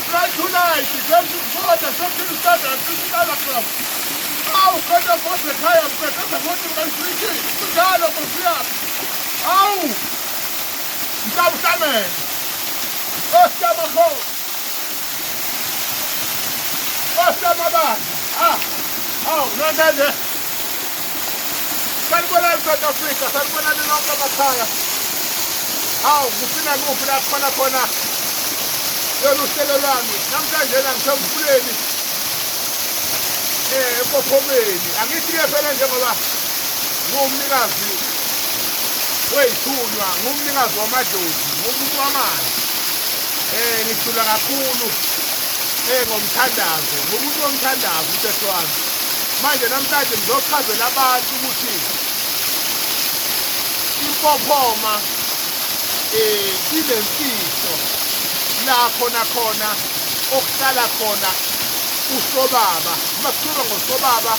Right tonight, come to God and something to start and physical club. How can the boss the guy and the what you can see? The guy of the fiat. How? Come, man. Oscar Mako. Oscar Maba. Oh, no, no. Sanibona South Africa, sanibona nonke amakhaya. Hawu, ngifuna khona. Yona uhlelo lami namhlanje ngisemfuleni eMpophomeni angithi-ke phela njengoba ngumnikazi wey'thunywa ngumnikazi wamadlozi ngumuntu wamanzi ngijula kakhulu ngomthandazo ngumuntu womthandazo umthetho wami manje namhlanje ngizochazela abantu ukuthi impophoma inemfihlo la khona okuhlala khona usobaba makukhuluma ngosobaba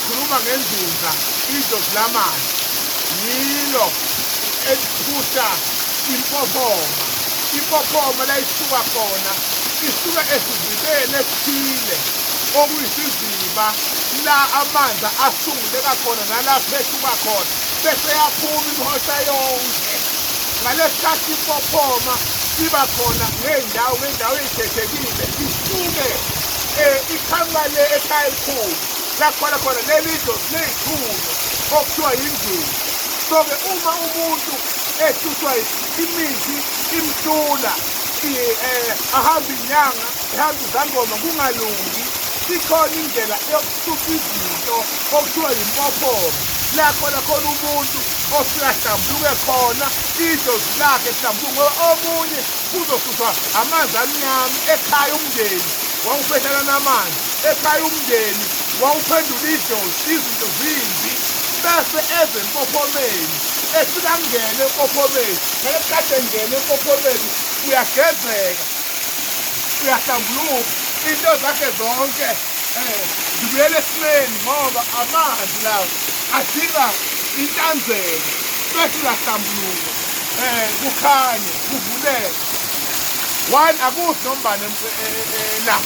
khuluma ngenzunza idlozi lamanzi yilo eliphutha impophoma la isuka khona isuka esizibeni esithile okuyisiziba la amanzi asunguleka khona nalapho esuka khona bese yaphuma imhosha yonke ngalesikhathi impophoma iba khona ngey'ndawo ey'khethekile isuke ikhamba le ekhaya elikhulu la khona leli dlozi ley'thunywa okuthiwa yinzuzo. So-ke uma umuntu ehlushwa imithi imhlula ahamba inyanga ehamba izangoma kungalungi ikhona indlela yokususa izinto okuthiwa yimpophoma la khona umuntu ofika hlambuluke khona idlozi lakhe hlambuluke ngoba omunye uzosuswa amanzi amnyama ekhaya umndeni wawuphehlana namanzi ekhaya umndeni wawuphendula izinto zimbi bese eze empophomeni efika ngene empophomeni ngesikhathi engene empophomeni uyagezeka uyahlambuluka into zakhe zonke zibuyele esimeni ngoba amanzi lawo adinga inhlanzeko bese uyahlambuluka kukhanye kuvuleke one akuthi nombane la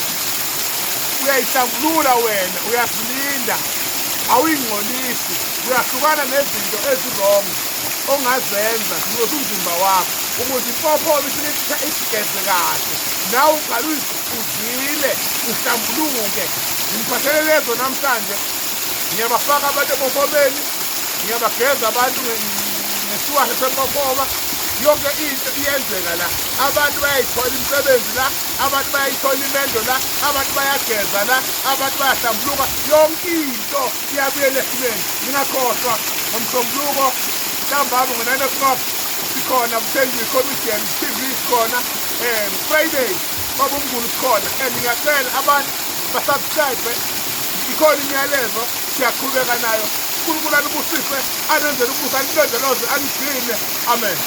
uyayihlambulula wena uyazilinda awuyingcolisi uyahlukana nezinto ezirongo ongazenza kunoza umzimba wakho ukuze impophoma igeze kahle nawe uqale uzile uhlambuluke ngiphathele lezo namhlanje ngiyabafaka abantu empophomeni ngiyabageza abantu ngesiwahe sempophoma yonke into iyenzeka la abantu bayayithola imisebenzi la abantu bayayithola imendo la abantu bayageza la abantu bayahlambuluka yonke into iyabuyela esimeni ngingakhohlwa ngomsombuluko ntambama ngo-9 o'clock sikhona kuthengiwe i-comedian TV sikhona Friday ngoba umnguni sikhona and ngiyacela abantu basubscribe ikhona imiyalezo siyaqhubeka nayo uNkulunkulu anibusise anenzele ubusa anilondoloze anigcine amen.